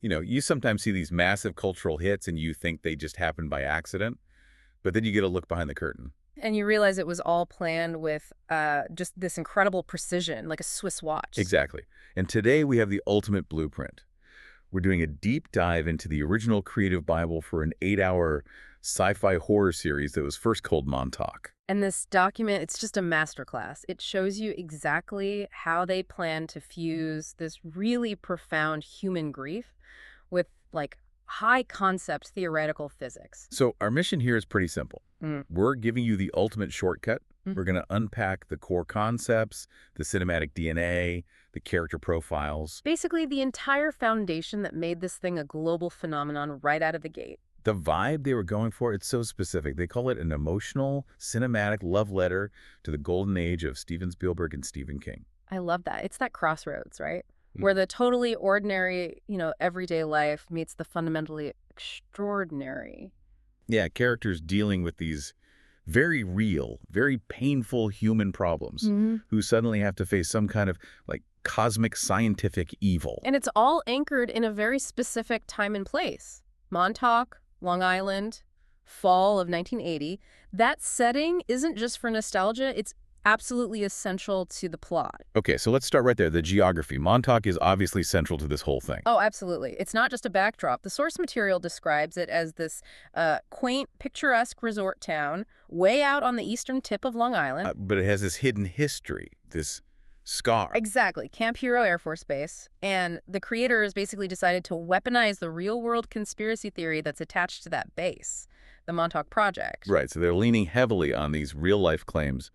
You sometimes see these massive cultural hits and you think they just happened by accident, but then you get a look behind the curtain. And you realize it was all planned with just this incredible precision, like a Swiss watch. Exactly. And today we have the ultimate blueprint. We're doing a deep dive into the original creative Bible for an 8-hour sci-fi horror series that was first called Montauk. And this document, it's just a masterclass. It shows you exactly how they plan to fuse this really profound human grief with, like, high concept theoretical physics. So our mission here is pretty simple. We're giving you the ultimate shortcut. We're going to unpack the core concepts, the cinematic DNA, the character profiles. Basically, the entire foundation that made this thing a global phenomenon right out of the gate. The vibe they were going for, it's so specific. They call it an emotional, cinematic love letter to the golden age of Steven Spielberg and Stephen King. I love that. It's that crossroads, right? Where the totally ordinary, everyday life meets the fundamentally extraordinary. Yeah, characters dealing with these very real, very painful human problems who suddenly have to face some kind of, cosmic scientific evil. And it's all anchored in a very specific time and place. Montauk, Long Island, fall of 1980. That setting isn't just for nostalgia, it's absolutely essential to the plot. Okay, so let's start right there. The geography. Montauk is obviously central to this whole thing. Oh, absolutely. It's not just a backdrop. The source material describes it as this quaint, picturesque resort town way out on the eastern tip of Long Island. But it has this hidden history, this scar. Exactly. Camp Hero Air Force Base. And the creators basically decided to weaponize the real-world conspiracy theory that's attached to that base, the Montauk Project. Right, so they're leaning heavily on these real-life claims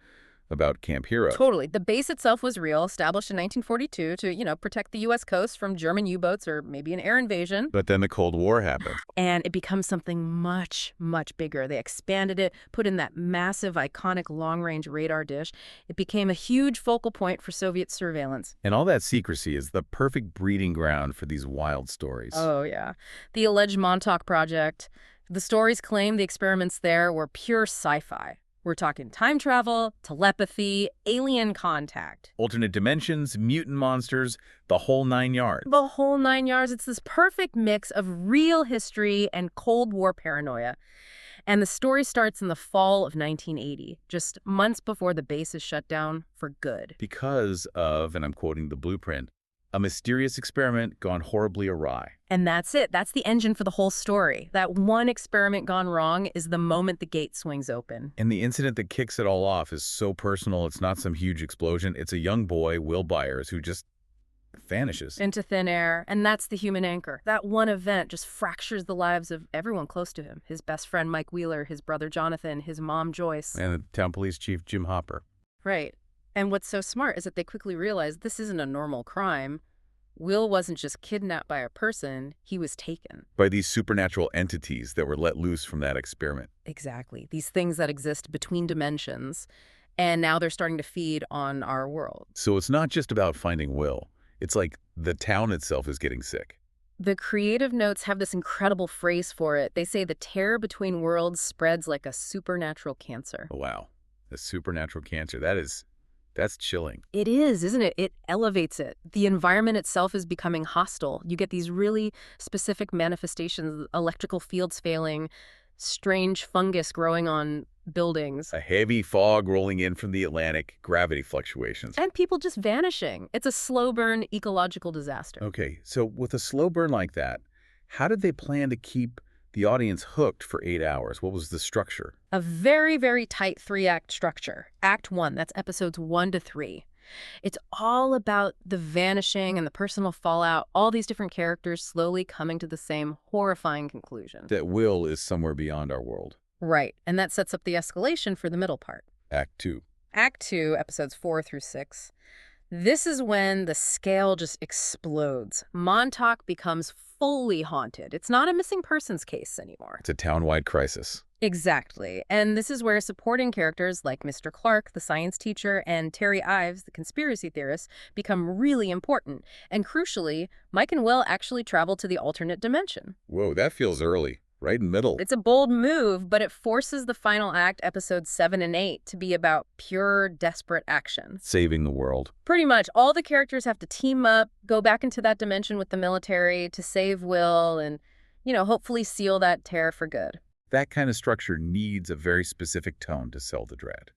about Camp Hero. Totally. The base itself was real, established in 1942 to, protect the U.S. coast from German U-boats or maybe an air invasion. But then the Cold War happened. And it becomes something much, much bigger. They expanded it, put in that massive, iconic long-range radar dish. It became a huge focal point for Soviet surveillance. And all that secrecy is the perfect breeding ground for these wild stories. Oh, yeah. The alleged Montauk Project. The stories claim the experiments there were pure sci-fi. We're talking time travel, telepathy, alien contact. Alternate dimensions, mutant monsters, the whole 9 yards. The whole 9 yards. It's this perfect mix of real history and Cold War paranoia. And the story starts in the fall of 1980, just months before the base is shut down for good. Because of, and I'm quoting the blueprint, a mysterious experiment gone horribly awry. And that's it. That's the engine for the whole story. That one experiment gone wrong is the moment the gate swings open. And the incident that kicks it all off is so personal. It's not some huge explosion. It's a young boy, Will Byers, who just vanishes into thin air. And that's the human anchor. That one event just fractures the lives of everyone close to him. His best friend, Mike Wheeler, his brother, Jonathan, his mom, Joyce. And the town police chief, Jim Hopper. Right. And what's so smart is that they quickly realize this isn't a normal crime. Will wasn't just kidnapped by a person, he was taken. By these supernatural entities that were let loose from that experiment. Exactly. These things that exist between dimensions, and now they're starting to feed on our world. So it's not just about finding Will. It's like the town itself is getting sick. The creative notes have this incredible phrase for it. They say the terror between worlds spreads like a supernatural cancer. Oh, wow. A supernatural cancer. That's chilling. It is, isn't it? It elevates it. The environment itself is becoming hostile. You get these really specific manifestations, electrical fields failing, strange fungus growing on buildings. A heavy fog rolling in from the Atlantic, gravity fluctuations. And people just vanishing. It's a slow burn ecological disaster. Okay, so with a slow burn like that, how did they plan to keep the audience hooked for 8 hours? What was the structure? A very, very tight 3-act structure. Act 1, that's episodes 1 to 3. It's all about the vanishing and the personal fallout, all these different characters slowly coming to the same horrifying conclusion. That Will is somewhere beyond our world. Right, and that sets up the escalation for the middle part. Act 2. Act 2, episodes 4 through 6. This is when the scale just explodes. Montauk becomes fully haunted. It's not a missing persons case anymore. It's a town-wide crisis. Exactly. And this is where supporting characters like Mr. Clark, the science teacher, and Terry Ives, the conspiracy theorist, become really important. And crucially, Mike and Will actually travel to the alternate dimension. Whoa, that feels early. right in the middle. It's a bold move, but it forces the final act, episodes 7 and 8, to be about pure, desperate action. Saving the world. Pretty much. All the characters have to team up, go back into that dimension with the military to save Will and, hopefully seal that tear for good. That kind of structure needs a very specific tone to sell the dread.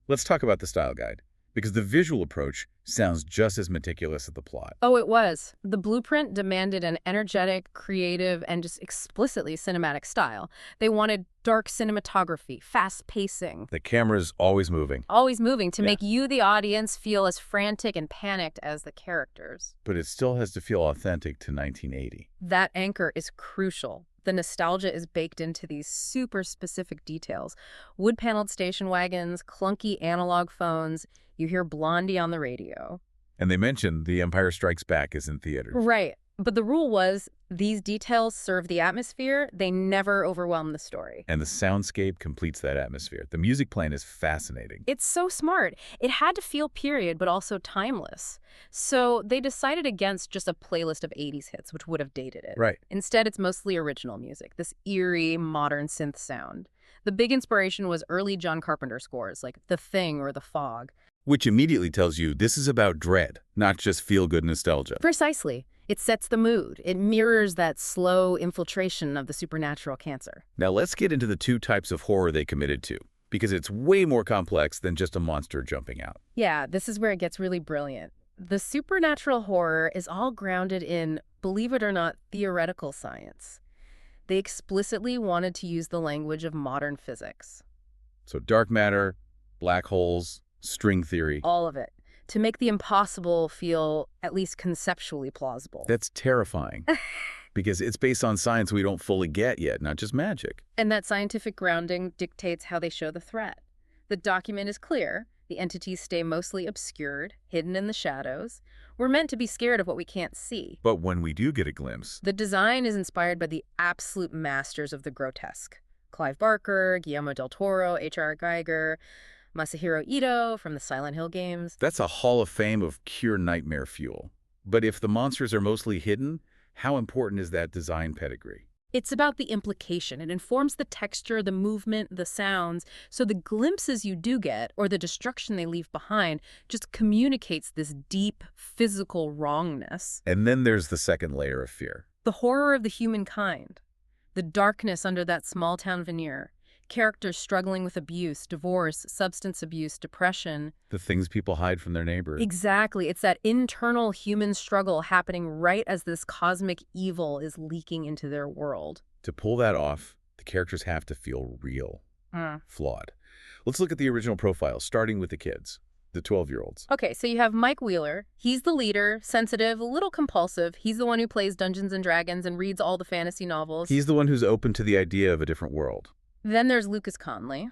Let's talk about the style guide, because the visual approach sounds just as meticulous as the plot. Oh, it was. The blueprint demanded an energetic, creative, and just explicitly cinematic style. They wanted dark cinematography, fast pacing. The camera's always moving. Always moving to make you, the audience, feel as frantic and panicked as the characters. But it still has to feel authentic to 1980. That anchor is crucial. The nostalgia is baked into these super specific details. Wood-paneled station wagons, clunky analog phones. You hear Blondie on the radio. And they mentioned The Empire Strikes Back is in theaters. Right. But the rule was these details serve the atmosphere. They never overwhelm the story. And the soundscape completes that atmosphere. The music playing is fascinating. It's so smart. It had to feel period, but also timeless. So they decided against just a playlist of 80s hits, which would have dated it. Right. Instead, it's mostly original music, this eerie, modern synth sound. The big inspiration was early John Carpenter scores, like The Thing or The Fog. Which immediately tells you this is about dread, not just feel-good nostalgia. Precisely. It sets the mood. It mirrors that slow infiltration of the supernatural cancer. Now let's get into the two types of horror they committed to, because it's way more complex than just a monster jumping out. Yeah, this is where it gets really brilliant. The supernatural horror is all grounded in, believe it or not, theoretical science. They explicitly wanted to use the language of modern physics. So dark matter, black holes, string theory. All of it. To make the impossible feel at least conceptually plausible. That's terrifying, because it's based on science we don't fully get yet, not just magic. And that scientific grounding dictates how they show the threat. The document is clear. The entities stay mostly obscured, hidden in the shadows. We're meant to be scared of what we can't see. But when we do get a glimpse... The design is inspired by the absolute masters of the grotesque. Clive Barker, Guillermo del Toro, H.R. Giger, Masahiro Ito from the Silent Hill games. That's a hall of fame of pure nightmare fuel. But if the monsters are mostly hidden, how important is that design pedigree? It's about the implication. It informs the texture, the movement, the sounds. So the glimpses you do get, or the destruction they leave behind, just communicates this deep physical wrongness. And then there's the second layer of fear. The horror of the humankind. The darkness under that small-town veneer. Characters struggling with abuse, divorce, substance abuse, depression. The things people hide from their neighbors. Exactly. It's that internal human struggle happening right as this cosmic evil is leaking into their world. To pull that off, the characters have to feel real, flawed. Let's look at the original profiles, starting with the kids, the 12-year-olds. Okay, so you have Mike Wheeler. He's the leader, sensitive, a little compulsive. He's the one who plays Dungeons and Dragons and reads all the fantasy novels. He's the one who's open to the idea of a different world. Then there's Lucas Conley.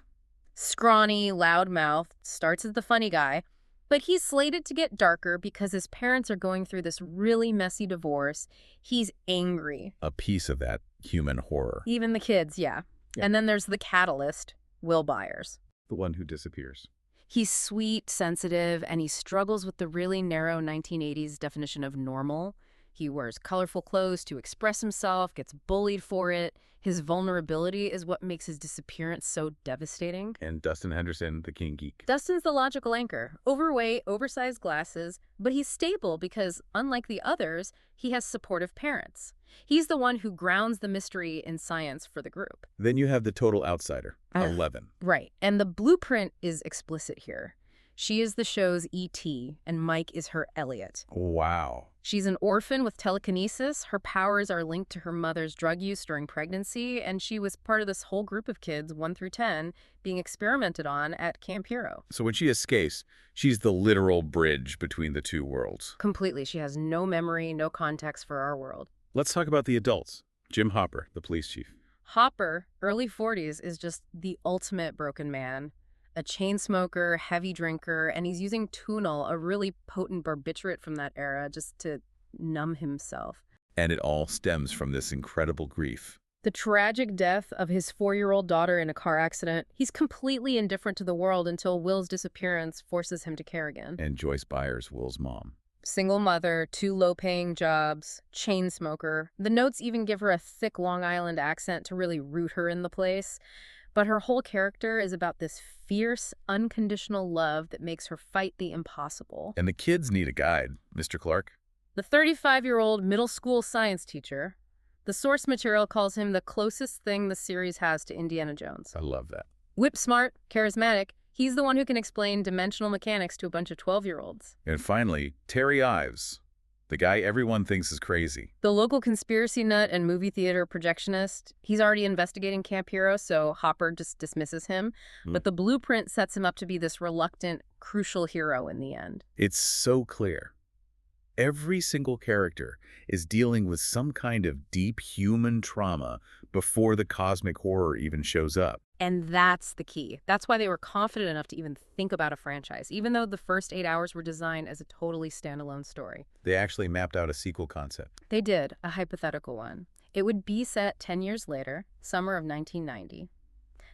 Scrawny, loudmouthed, starts as the funny guy, but he's slated to get darker because his parents are going through this really messy divorce. He's angry. A piece of that human horror. Even the kids, yeah. And then there's the catalyst, Will Byers. The one who disappears. He's sweet, sensitive, and he struggles with the really narrow 1980s definition of normal. He wears colorful clothes to express himself, gets bullied for it. His vulnerability is what makes his disappearance so devastating. And Dustin Henderson, the king geek. Dustin's the logical anchor. Overweight, oversized glasses, but he's stable because, unlike the others, he has supportive parents. He's the one who grounds the mystery in science for the group. Then you have the total outsider, 11. Right, and the blueprint is explicit here. She is the show's E.T., and Mike is her Elliott. Wow. She's an orphan with telekinesis. Her powers are linked to her mother's drug use during pregnancy, and she was part of this whole group of kids, 1 through 10, being experimented on at Camp Hero. So when she escapes, she's the literal bridge between the two worlds. Completely. She has no memory, no context for our world. Let's talk about the adults. Jim Hopper, the police chief. Hopper, early 40s, is just the ultimate broken man. A chain smoker, heavy drinker, and he's using Tunal, a really potent barbiturate from that era, just to numb himself. And it all stems from this incredible grief. The tragic death of his 4-year-old daughter in a car accident. He's completely indifferent to the world until Will's disappearance forces him to care again. And Joyce Byers, Will's mom. Single mother, 2 low-paying jobs, chain smoker. The notes even give her a thick Long Island accent to really root her in the place. But her whole character is about this fierce, unconditional love that makes her fight the impossible. And the kids need a guide, Mr. Clark. The 35-year-old middle school science teacher, the source material calls him the closest thing the series has to Indiana Jones. I love that. Whip-smart, charismatic, he's the one who can explain dimensional mechanics to a bunch of 12-year-olds. And finally, Terry Ives, the guy everyone thinks is crazy. The local conspiracy nut and movie theater projectionist, he's already investigating Camp Hero, so Hopper just dismisses him. But the blueprint sets him up to be this reluctant, crucial hero in the end. It's so clear. Every single character is dealing with some kind of deep human trauma before the cosmic horror even shows up. And that's the key. That's why they were confident enough to even think about a franchise, even though the first 8 hours were designed as a totally standalone story. They actually mapped out a sequel concept. They did, a hypothetical one. It would be set 10 years later, summer of 1990.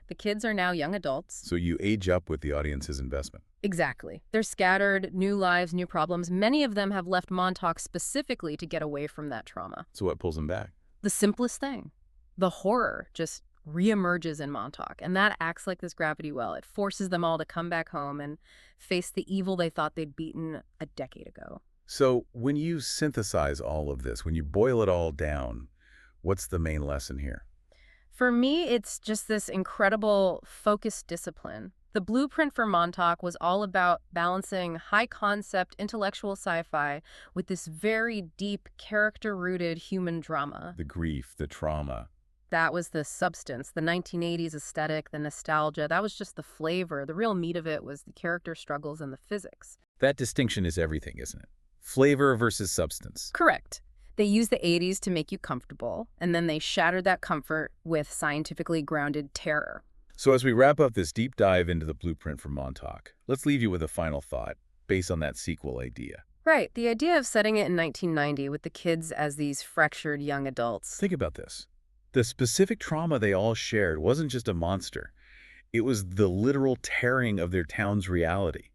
The kids are now young adults. So you age up with the audience's investment. Exactly. They're scattered, new lives, new problems. Many of them have left Montauk specifically to get away from that trauma. So what pulls them back? The simplest thing. The horror just reemerges in Montauk, and that acts like this gravity well. It forces them all to come back home and face the evil they thought they'd beaten a decade ago. So when you synthesize all of this, when you boil it all down, what's the main lesson here? For me, it's just this incredible focused discipline. The blueprint for Montauk was all about balancing high-concept intellectual sci-fi with this very deep, character-rooted human drama. The grief, the trauma. That was the substance, the 1980s aesthetic, the nostalgia. That was just the flavor. The real meat of it was the character struggles and the physics. That distinction is everything, isn't it? Flavor versus substance. Correct. They used the 80s to make you comfortable, and then they shattered that comfort with scientifically grounded terror. So as we wrap up this deep dive into the blueprint for Montauk, let's leave you with a final thought based on that sequel idea. Right. The idea of setting it in 1990 with the kids as these fractured young adults. Think about this. The specific trauma they all shared wasn't just a monster. It was the literal tearing of their town's reality.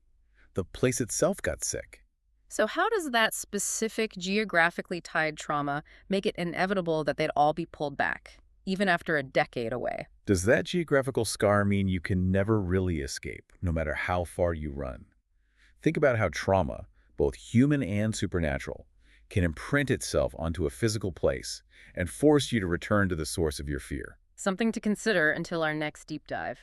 The place itself got sick. So how does that specific geographically tied trauma make it inevitable that they'd all be pulled back, even after a decade away? Does that geographical scar mean you can never really escape, no matter how far you run? Think about how trauma, both human and supernatural, can imprint itself onto a physical place and force you to return to the source of your fear. Something to consider until our next deep dive.